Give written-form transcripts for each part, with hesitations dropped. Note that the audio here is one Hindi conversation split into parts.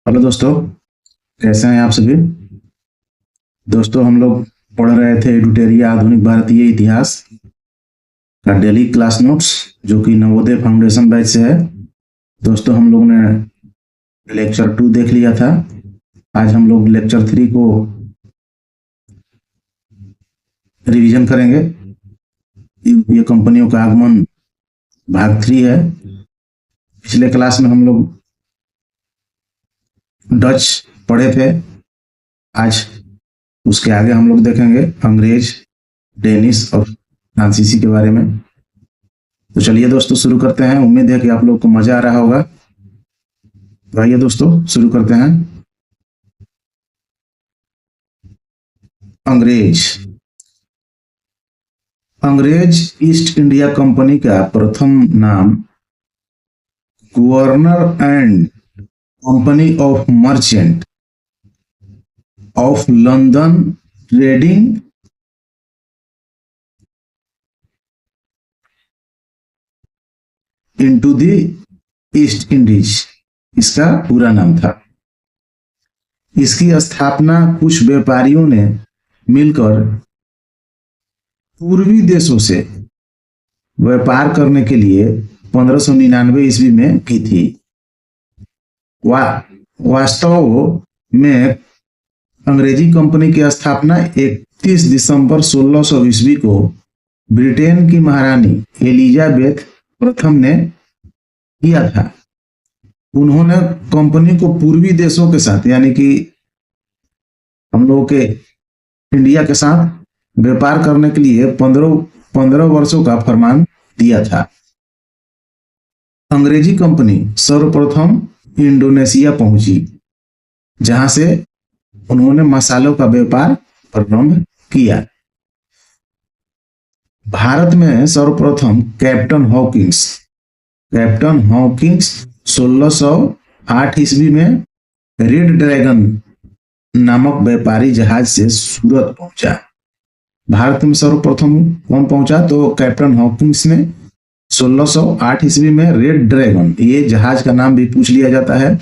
हेलो दोस्तों, कैसे हैं आप सभी। दोस्तों, हम लोग पढ़ रहे थे एडुटेरिया आधुनिक भारतीय इतिहास का डेली क्लास नोट्स, जो कि नवोदय फाउंडेशन बैच से है। दोस्तों, हम लोग ने लेक्चर 2 देख लिया था। आज हम लोग लेक्चर 3 को रिवीजन करेंगे। ये कंपनियों का आगमन भाग 3 है। पिछले क्लास में हम लोग डच पढ़े थे। आज उसके आगे हम लोग देखेंगे अंग्रेज, डेनिश और फ्रांसीसी के बारे में। तो चलिए दोस्तों, शुरू करते हैं। उम्मीद है कि आप लोग को मजा आ रहा होगा। तो आइए दोस्तों, शुरू करते हैं। अंग्रेज अंग्रेज ईस्ट इंडिया कंपनी का प्रथम नाम governor and company of merchant of London trading into the east Indies, इसका पूरा नाम था। इसकी स्थापना कुछ व्यापारियों ने मिलकर पूर्वी देशों से व्यापार करने के लिए 1599 ईस्वी में की थी। वास्तव में अंग्रेजी कंपनी की स्थापना 31 दिसंबर 1600 ईस्वी को ब्रिटेन की महारानी एलिजाबेथ प्रथम ने किया था। उन्होंने कंपनी को पूर्वी देशों के साथ, यानी कि हम लोगों के इंडिया के साथ व्यापार करने के लिए 15 वर्षों का फरमान दिया था। अंग्रेजी कंपनी सर्वप्रथम इंडोनेशिया पहुंची, जहां से उन्होंने मसालों का व्यापार प्रारंभ किया। भारत में सर्वप्रथम कैप्टन हॉकिंस 1608 ईस्वी में रेड ड्रैगन नामक व्यापारी जहाज से सूरत पहुंचा। भारत में सर्वप्रथम कौन पहुंचा? तो कैप्टन हॉकिंस ने 1608 ईस्वी में रेड ड्रैगन, ये जहाज का नाम भी पूछ लिया जाता है,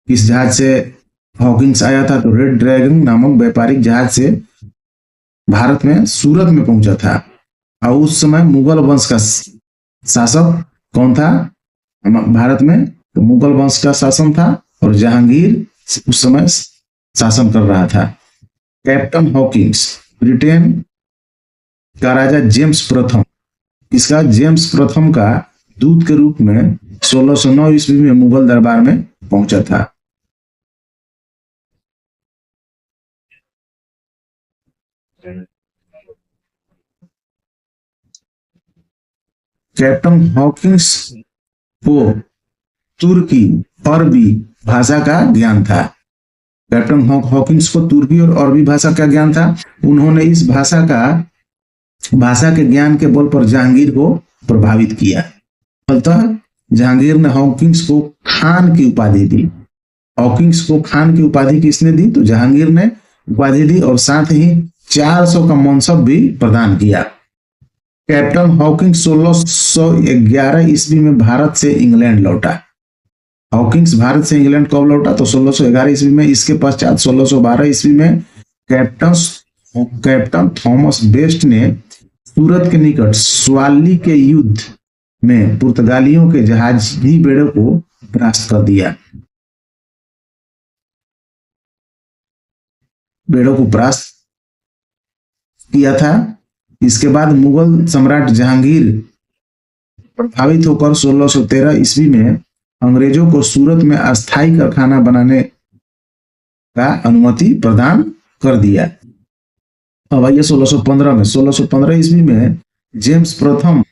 किस जहाज से हॉकिंस आया था। तो रेड ड्रैगन नामक व्यापारिक जहाज से भारत में सूरत में पहुंचा था। और उस समय मुगल वंश का शासक कौन था भारत में? तो मुगल वंश का शासन था और जहांगीर उस समय शासन कर रहा था। कैप्टन हॉकिंस ब्रिटेन का राजा जेम्स प्रथम, इसका जेम्स प्रथम का दूत के रूप में 1609 ईस्वी में मुगल दरबार में पहुंचा था। कैप्टन हॉकिंस को तुर्की अरबी भाषा का ज्ञान था। कैप्टन हॉकिंस को तुर्की और अरबी भाषा का ज्ञान था। उन्होंने इस भाषा के ज्ञान के बल पर जहांगीर को प्रभावित किया। फलतः जहांगीर ने हॉकिंस को खान की उपाधि दी। हॉकिंस को खान की उपाधि किसने दी? तो जहांगीर ने उपाधि दी और साथ ही 400 का मनसब भी प्रदान किया। कैप्टन हॉकिंस 1611 ईस्वी में भारत से इंग्लैंड लौटा। हॉकिंस भारत से इंग्लैंड कब लौटा? तो 1611 ईस्वी में। इसके पश्चात 1612 ईस्वी में कैप्टन थॉमस बेस्ट ने सूरत के निकट स्वाली के युद्ध में पुर्तगालियों के जहाजी बेड़े को परास्त कर दिया। बेड़ों को परास्त किया था। इसके बाद मुगल सम्राट जहांगीर प्रभावित होकर 1613 ईस्वी में अंग्रेजों को सूरत में अस्थायी कारखाना बनाने का अनुमति प्रदान कर दिया। अब आइए 1615 ईस्वी में जेम्स प्रथम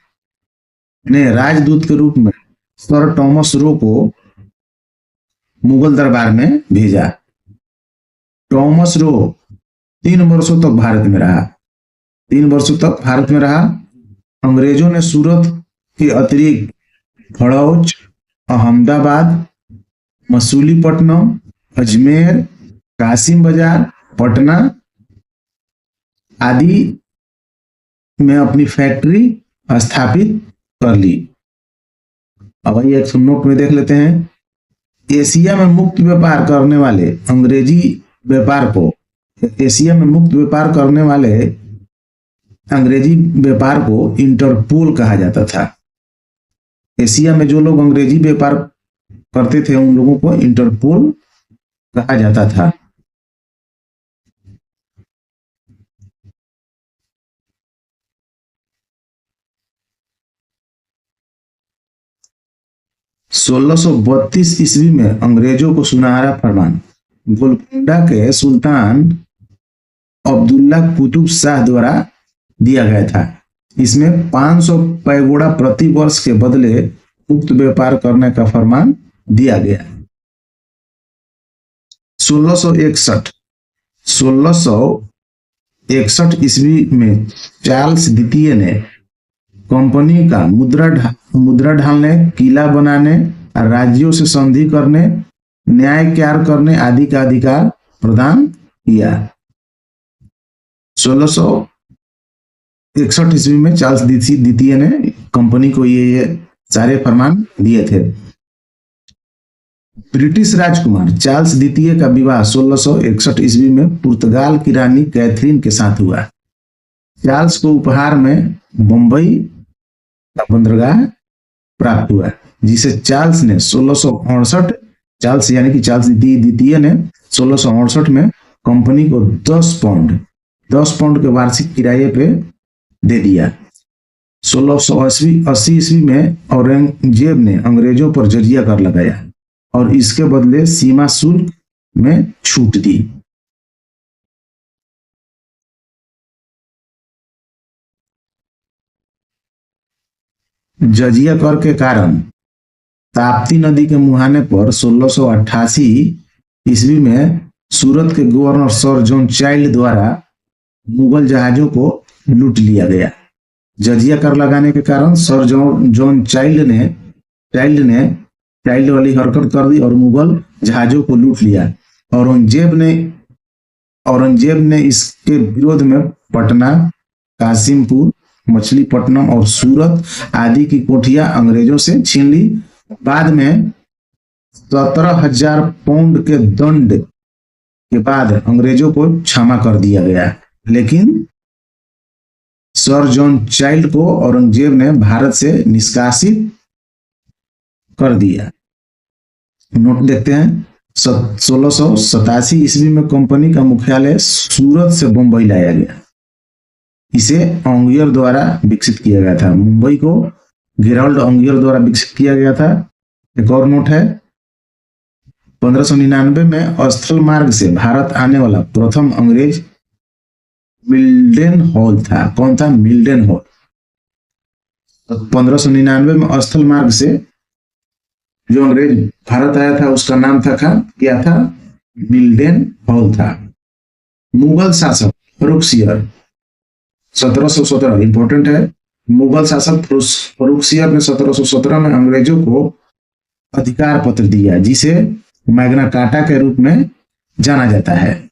ने राजदूत के रूप में सर टॉमस रो को मुगल दरबार में भेजा। टॉमस रो 3 वर्षों तक भारत में रहा। अंग्रेजों ने सूरत के अतिरिक्त भड़ौच, अहमदाबाद, मसूलीपट्टनम, अजमेर, कासिम बाजार, पटना आदि में अपनी फैक्ट्री स्थापित कर ली। अब आइए एक नोट में देख लेते हैं। एशिया में मुक्त व्यापार करने वाले अंग्रेजी व्यापार को एशिया में मुक्त व्यापार करने वाले अंग्रेजी व्यापार को इंटरपोल कहा जाता था। एशिया में जो लोग अंग्रेजी व्यापार करते थे उन लोगों को इंटरपोल कहा जाता था। सोलह ईस्वी में अंग्रेजों को सुनहरा फरमान गोलकुंडा के सुल्तान अब्दुल्ला कुतुब शाह द्वारा दिया गया था। इसमें 500 पैगोडा प्रति वर्ष के बदले मुक्त व्यापार करने का फरमान दिया गया। 1661 ईस्वी में चार्ल्स द्वितीय ने कंपनी का मुद्रा ढालने, किला बनाने, राज्यों से संधि करने, न्याय कार्य करने आदि का अधिकार प्रदान किया। 1661 ईस्वी में चार्ल्स द्वितीय ने कंपनी को ये सारे फरमान दिए थे। ब्रिटिश राजकुमार चार्ल्स द्वितीय का विवाह 1661 ईस्वी में पुर्तगाल की रानी कैथरीन के साथ हुआ। चार्ल्स को उपहार में बंबई का बंदरगाह प्राप्त हुआ, जिसे चार्ल्स ने 1668 चार्ल्स यानी कि चार्ल्स द्वितीय ने 1668 में कंपनी को 10 पाउंड के वार्षिक किराए पे दे दिया। 1680 ईस्वी में औरंगजेब ने अंग्रेजों पर जजिया कर लगाया और इसके बदले सीमा शुल्क में छूट दी। जजिया कर के कारण ताप्ती नदी के मुहाने पर 1688 ईस्वी में सूरत के गवर्नर सर जॉन चाइल्ड द्वारा मुगल जहाजों को लूट लिया गया। जजिया कर लगाने के कारण सर जॉन चाइल्ड वाली हरकत कर दी और मुगल जहाजों को लूट लिया। औरंगजेब ने इसके विरोध में पटना, कासिमपुर, मछलीपट्टनम और सूरत आदि की कोठियां अंग्रेजों से छीन ली। बाद में 17,000 पाउंड के दंड के बाद अंग्रेजों को क्षमा कर दिया गया, लेकिन सर जॉन चाइल्ड को औरंगजेब ने भारत से निष्कासित कर दिया। नोट देखते हैं। 1687 ईस्वी में कंपनी का मुख्यालय सूरत से बंबई लाया गया। इसे ऑंगियर द्वारा विकसित किया गया था। मुंबई को गेराल्ड ऑंगियर द्वारा विकसित किया गया था। एक और नोट है, 1599 में स्थल मार्ग से भारत आने वाला प्रथम अंग्रेज मिल्डन हॉल था। कौन था? मिल्डन हॉल। 1599 में स्थल मार्ग से जो अंग्रेज भारत आया था उसका नाम था क्या था? मिल्डन हॉल था। मुगल शासक फर्रुखसियर 1717 इंपॉर्टेंट है। मुगल शासक फर्रुखसियर ने 1717 में अंग्रेजों को अधिकार पत्र दिया, जिसे मैग्ना कार्टा के रूप में जाना जाता है।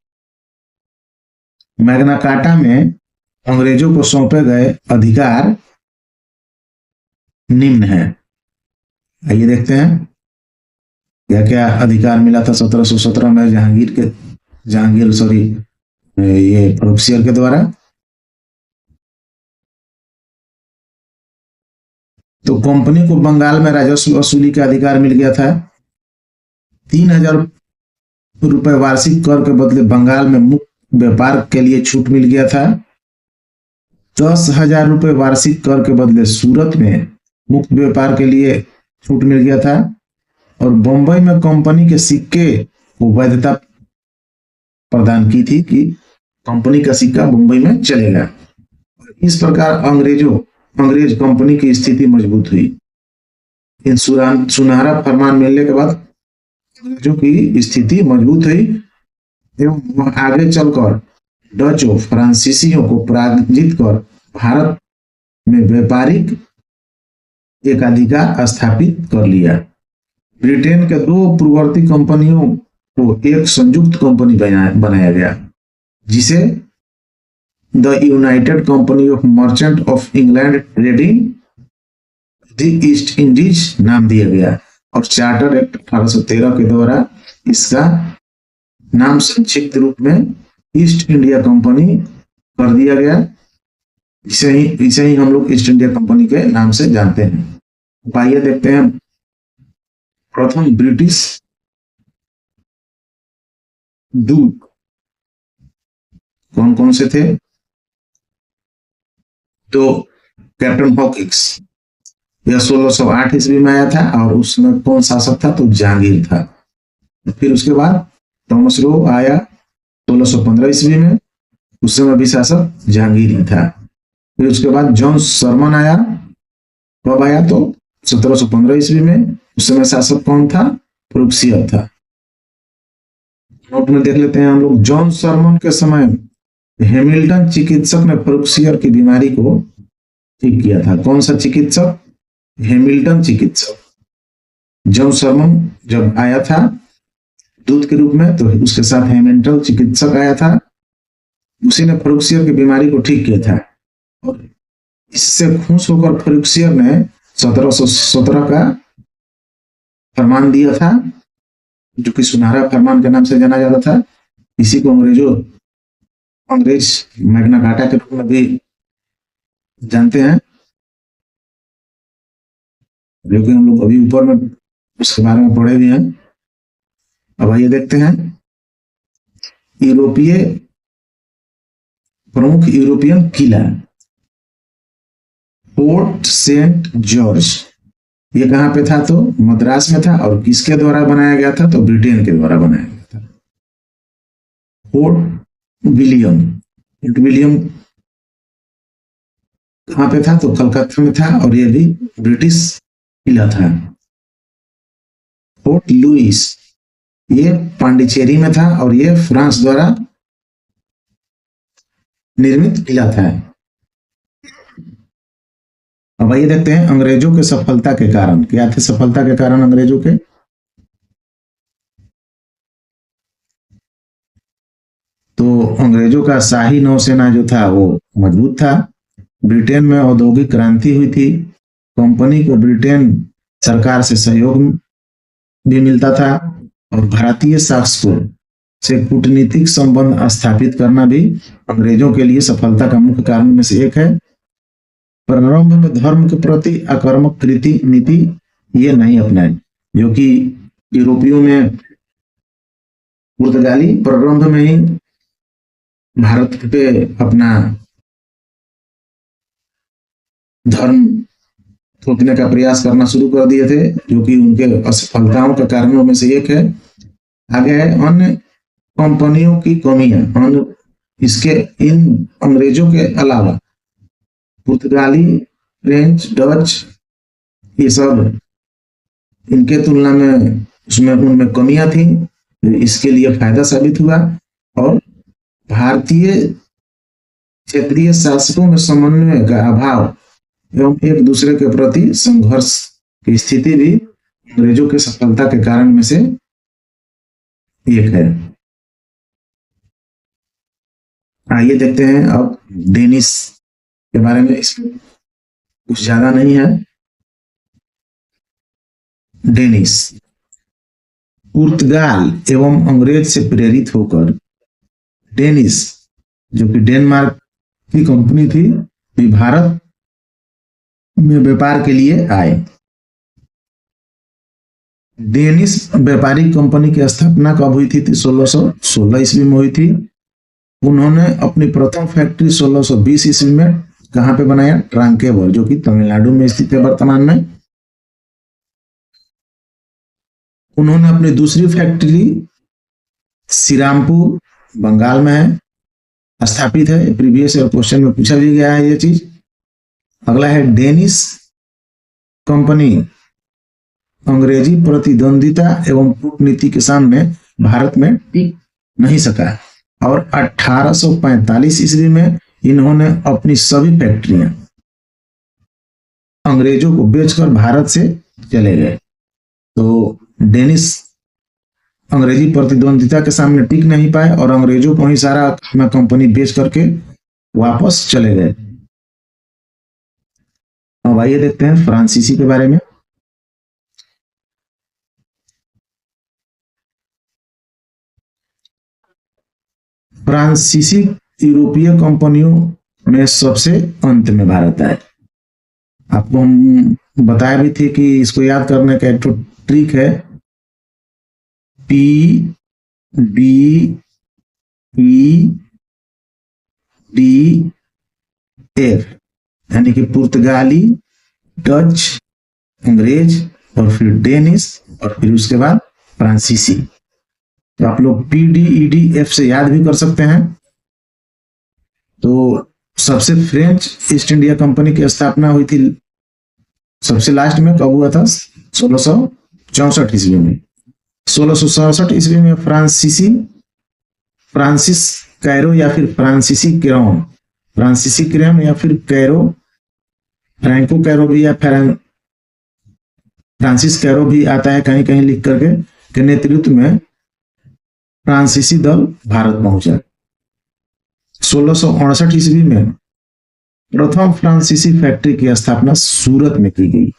मैग्ना कार्टा में अंग्रेजों को सौंपे गए अधिकार निम्न है। आइए देखते हैं क्या क्या अधिकार मिला था 1717 में ये फर्रुखसियर के द्वारा। तो कंपनी को बंगाल में राजस्व वसूली का अधिकार मिल गया था। 3,000 रुपए वार्षिक कर के बदले बंगाल में मुक्त व्यापार के लिए छूट मिल गया था। 10,000 रुपए वार्षिक कर के बदले सूरत में मुक्त व्यापार के लिए छूट मिल गया था। और बंबई में कंपनी के सिक्के को वैधता प्रदान की थी कि कंपनी का सिक्का बंबई में चलेगा। इस प्रकार अंग्रेज कंपनी की स्थिति मजबूत हुई। इन सुनहरा फरमान मिलने के बाद अंग्रेजों की स्थिति मजबूत हुई एवं आगे चलकर डच और फ्रांसीसियों को पराजित कर भारत में व्यापारिक एकाधिकार स्थापित कर लिया। ब्रिटेन के 2 पूर्ववर्ती कंपनियों को एक संयुक्त कंपनी बनाया गया, जिसे the United company of merchant of England trading the east Indies नाम दिया गया। और चार्टर एक्ट 1813 के द्वारा इसका नाम संक्षिप्त रूप में ईस्ट इंडिया कंपनी कर दिया गया। इसे ही हम लोग ईस्ट इंडिया कंपनी के नाम से जानते हैं। आइए देखते हैं प्रथम ब्रिटिश दूत कौन कौन से थे। तो कैप्टन हॉकिंस, यह 1608 ईस्वी में आया था और उसमें कौन शासक था, तो जहांगीर था। फिर उसके बाद थॉमस रो आया 1615 ईस्वी में, उस समय भी शासक जहांगीर ही था। फिर उसके बाद जॉन सरमन आया, कब आया, तो 1715 ईस्वी में, उस समय शासक कौन था, फ्रुक्सियर था। नोट में देख लेते हैं हम लोग। जॉन सरमन के समय हैमिल्टन चिकित्सक ने फ्रुक्सियर की बीमारी को ठीक किया था। कौन सा चिकित्सक, हैमिल्टन चिकित्सक। जॉन सरमन जब आया था दूत के रूप में, तो उसके साथ हैमिल्टन चिकित्सक आया था, उसी ने फ्रुक्सियर की बीमारी को ठीक किया था। और इससे खुश होकर फ्रुक्सियर ने 1717 का फरमान दिया था, जो कि सुनहरा फरमान के नाम से जाना जाता था। इसी को अंग्रेज मैग्ना कार्टा के रूप में भी जानते हैं, जो कि हम लोग अभी ऊपर में उसके बारे में पढ़े भी हैं। अब आइए देखते हैं प्रमुख यूरोपियन किला। फोर्ट सेंट जॉर्ज, ये कहां पे था, तो मद्रास में था। और किसके द्वारा बनाया गया था, तो ब्रिटेन के द्वारा बनाया गया था। फोर्ट विलियम कहां पे था, तो कलकत्ता में था, और ये भी ब्रिटिश किला था। फोर्ट लुइस, ये पांडिचेरी में था, और ये फ्रांस द्वारा निर्मित किला था। अब आइए देखते हैं अंग्रेजों के सफलता के कारण। क्या थे सफलता के कारण अंग्रेजों के, तो अंग्रेजों का शाही नौसेना जो था वो मजबूत था। ब्रिटेन में औद्योगिक क्रांति हुई थी। कंपनी को ब्रिटेन सरकार से सहयोग भी मिलता था, और भारतीय शासकों से कूटनीतिक संबंध स्थापित करना भी अंग्रेजों के लिए सफलता का मुख्य कारण में से एक है। प्रारंभ में धर्म के प्रति आक्रामक नीति ये नहीं अपनाए, जो कि यूरोपियों में पुर्तगाली प्रारंभ में ही भारत पे अपना धर्म थोपने का प्रयास करना शुरू कर दिए थे, जो कि उनके असफलताओं के कारणों में से एक है। आगे है अन्य कंपनियों की कमियां। इन अंग्रेजों के अलावा पुर्तगाली, फ्रेंच, डच, ये सब इनके तुलना में उनमें कमियां थी, इसके लिए फायदा साबित हुआ। और भारतीय क्षेत्रीय शासकों में समन्वय का अभाव एवं एक दूसरे के प्रति संघर्ष की स्थिति भी अंग्रेजों के सफलता के कारण में से एक है। आइए देखते हैं अब डेनिस के बारे में। इसमें कुछ ज्यादा नहीं है। डेनिस पुर्तगाल एवं अंग्रेज से प्रेरित होकर डेनिस, जो कि डेनमार्क की कंपनी थी, भी भारत में व्यापार के लिए आए। डेनिस व्यापारिक कंपनी की स्थापना कब हुई थी, 1616 ईस्वी में हुई थी। उन्होंने अपनी प्रथम फैक्ट्री 1620 ईस्वी में कहां पे बनाया, ट्रांकेवर, जो कि तमिलनाडु में स्थित है वर्तमान में। उन्होंने अपनी दूसरी फैक्ट्री श्रीरामपुर, बंगाल में है, स्थापित है। प्रीवियस ईयर क्वेश्चन में पूछा भी गया है ये चीज। अगला है डेनिस कंपनी अंग्रेजी प्रतिद्वंदिता एवं कूटनीति के सामने भारत में टिक नहीं सका, और 1845 ईस्वी में इन्होंने अपनी सभी फैक्ट्रियां अंग्रेजों को बेचकर भारत से चले गए। तो डेनिस अंग्रेजी प्रतिद्वंदिता के सामने टिक नहीं पाए और अंग्रेजों को ही सारा अपना कंपनी बेच करके वापस चले गए। अब आइए देखते हैं फ्रांसीसी के बारे में। फ्रांसीसी यूरोपीय कंपनियों में सबसे अंत में भारत है। आपको हम बताया भी थे कि इसको याद करने का एक ट्रिक है, P D E D F, यानी कि पुर्तगाली, डच, अंग्रेज और फिर डेनिश और फिर उसके बाद फ्रांसीसी। तो आप लोग PDEDF से याद भी कर सकते हैं। तो सबसे फ्रेंच ईस्ट इंडिया कंपनी की स्थापना हुई थी सबसे लास्ट में, कब हुआ था? 1664 ईस्वी में। 1667 ईस्वी में फ्रांसिस कैरो या फिर फ्रांसीसी क्रेम या फिर कैरो, फ्रैंको कैरो भी या फ्रांसिस कैरो भी आता है कहीं कहीं लिख करके, के नेतृत्व में फ्रांसीसी दल भारत पहुंचा। 1668 ईस्वी में प्रथम फ्रांसीसी फैक्ट्री की स्थापना सूरत में की गई।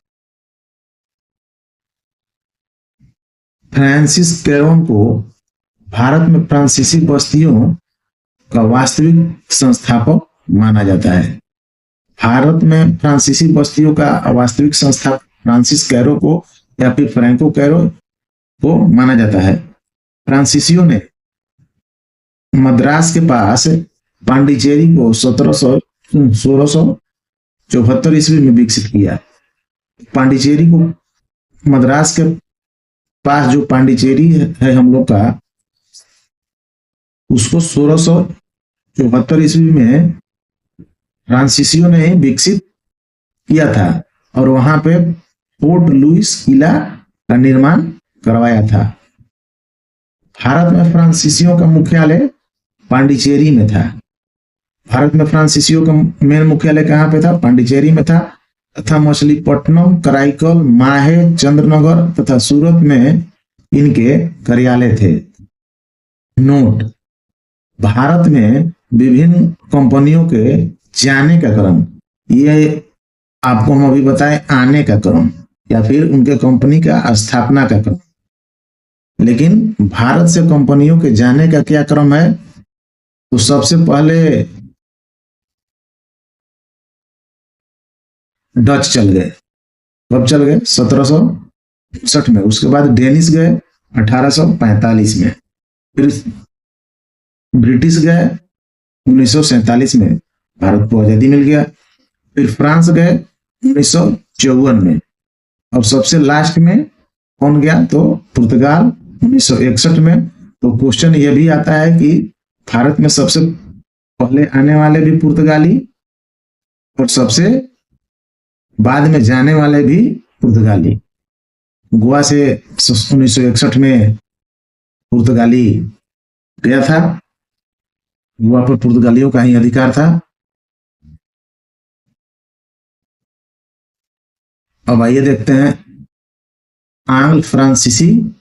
फ्रांसिस कैरोन को भारत में फ्रांसीसी बस्तियों का वास्तविक संस्थापक माना जाता है। भारत में फ्रांसीसी बस्तियों का वास्तविक संस्थापक फ्रांसिस कैरो को या फिर फ्रैंको कैरो को माना जाता है। फ्रांसीसियों ने मद्रास के पास पांडिचेरी को 1674 ईस्वी में विकसित किया। पांडिचेरी को, मद्रास के पास जो पांडिचेरी है हम लोग का, उसको 1674 ईस्वी में फ्रांसीसियों ने विकसित किया था और वहां पे फोर्ट लुइस किला का निर्माण करवाया था। भारत में फ्रांसीसियों का मुख्यालय पांडिचेरी में था। भारत में फ्रांसीसियों का मेन मुख्यालय कहाँ पे था? पांडिचेरी में था, तथा मछलीपट्टनम, कराईकल, माहे, चंद्रनगर तथा सूरत में इनके कार्यालय थे। नोट: भारत में विभिन्न कंपनियों के जाने का क्रम, ये आपको हम अभी बताएं आने का क्रम या फिर उनके कंपनी का स्थापना का क्रम, लेकिन भारत से कंपनियों के जाने का क्या क्रम है? तो सबसे पहले डच चल गए। कब चल गए? 1759 में। उसके बाद डेनिश गए 1845 में। फिर ब्रिटिश गए 1947 में, भारत को आजादी मिल गया। फिर फ्रांस गए 1954 में। अब सबसे लास्ट में कौन गया? तो पुर्तगाल 1961 में। तो क्वेश्चन ये भी आता है कि भारत में सबसे पहले आने वाले भी पुर्तगाली और सबसे बाद में जाने वाले भी पुर्तगाली। गोवा से 1961 में पुर्तगाली गया था, गोवा पर पुर्तगालियों का ही अधिकार था। अब आइए देखते हैं आंग्ल फ्रांसीसी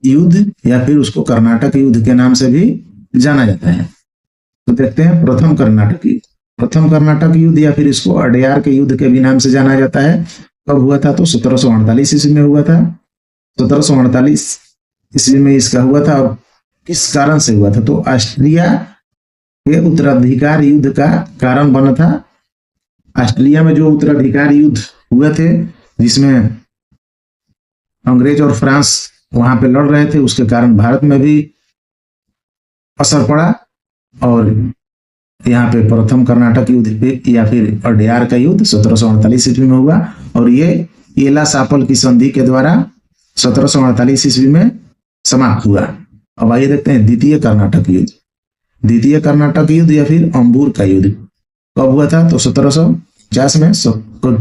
युद्ध या फिर उसको कर्नाटक युद्ध के नाम से भी जाना जाता है। तो देखते हैं प्रथम कर्नाटक युद्ध। प्रथम कर्नाटक युद्ध या फिर इसको अडयार के युद्ध के भी नाम से जाना जाता है। कब हुआ था? तो 1748 ईस्वी में हुआ था। 1748 ईस्वी में इसका हुआ था। और किस कारण से हुआ था? तो ऑस्ट्रिया के उत्तराधिकार युद्ध का कारण बना था। ऑस्ट्रिया में जो उत्तराधिकार युद्ध हुए थे जिसमें अंग्रेज और फ्रांस वहां पे लड़ रहे थे, उसके कारण भारत में भी असर पड़ा और यहाँ पे प्रथम कर्नाटक युद्ध या फिर अडयार का युद्ध 1748 ईस्वी में हुआ और ये एला सापल की संधि के द्वारा 1748 ईस्वी में समाप्त हुआ। अब आइए देखते हैं द्वितीय कर्नाटक युद्ध। द्वितीय कर्नाटक युद्ध या फिर अंबूर का युद्ध कब हुआ था? तो 1750 में।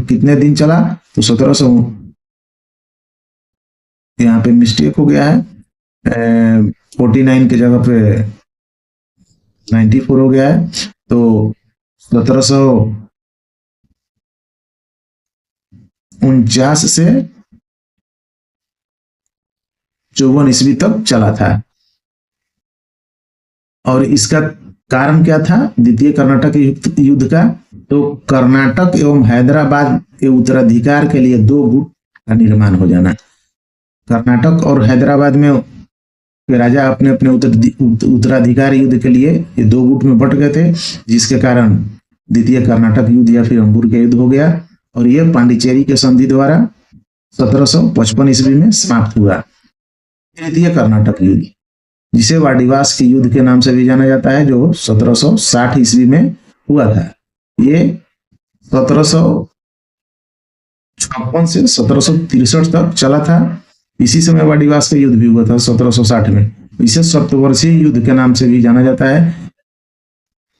कितने दिन चला? तो 1700, यहाँ पे मिस्टेक हो गया है, 49 की जगह पे 94 हो गया है। तो 1749 से 54 ईस्वी तक चला था। और इसका कारण क्या था द्वितीय कर्नाटक युद्ध का? तो कर्नाटक एवं हैदराबाद के उत्तराधिकार के लिए दो गुट का निर्माण हो जाना। कर्नाटक और हैदराबाद में कि राजा अपने अपने उत्तराधिकार युद्ध के लिए ये दो गुट में बट गए थे, जिसके कारण द्वितीय कर्नाटक युद्ध या फिर अंबुर का युद्ध हो गया और यह पांडिचेरी के संधि द्वारा 1755 ईस्वी में समाप्त हुआ। तृतीय कर्नाटक युद्ध, जिसे वाडिवास के युद्ध के नाम से भी जाना जाता है, जो 1760 ईस्वी में हुआ था। ये 1756 से 1763 तक चला था। इसी समय वाडिवास का युद्ध भी हुआ था 1760 में। इसे सप्तवर्षीय युद्ध के नाम से भी जाना जाता है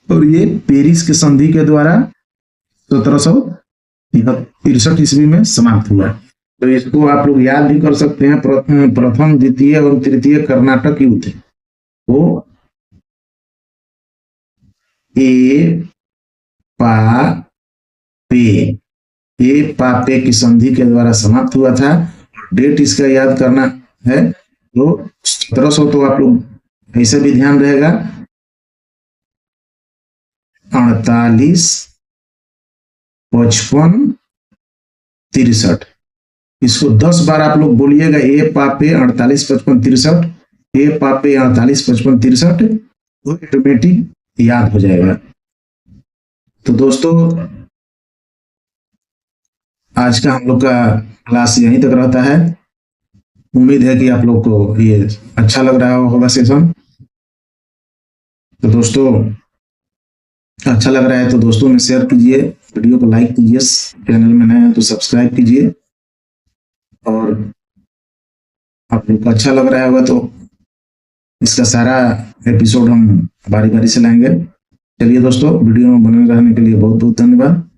और ये पेरिस के संधि के द्वारा 1763 ईस्वी में समाप्त हुआ। तो इसको आप लोग याद भी कर सकते हैं। प्रथम, द्वितीय और तृतीय कर्नाटक युद्ध वो ए पापे की संधि के द्वारा समाप्त हुआ था। डेट इसका याद करना है तो 1700, तो आप लोग ऐसे भी ध्यान रहेगा 48, 55, 63। इसको 10 बार आप लोग बोलिएगा, ए पापे 48, 55, 63, ए पापे 48, 55, 63, तो ऑटोमेटिक याद हो जाएगा। तो दोस्तों आज का हम लोग का क्लास यहीं तक रहता है। उम्मीद है कि आप लोग को ये अच्छा लग रहा होगा सेशन। तो दोस्तों अच्छा लग रहा है तो दोस्तों में शेयर कीजिए, वीडियो को लाइक कीजिए, चैनल में नए हैं तो सब्सक्राइब कीजिए और आप लोग को अच्छा लग रहा होगा तो इसका सारा एपिसोड हम बारी बारी से लाएंगे। चलिए दोस्तों, वीडियो में बने रहने के लिए बहुत बहुत धन्यवाद।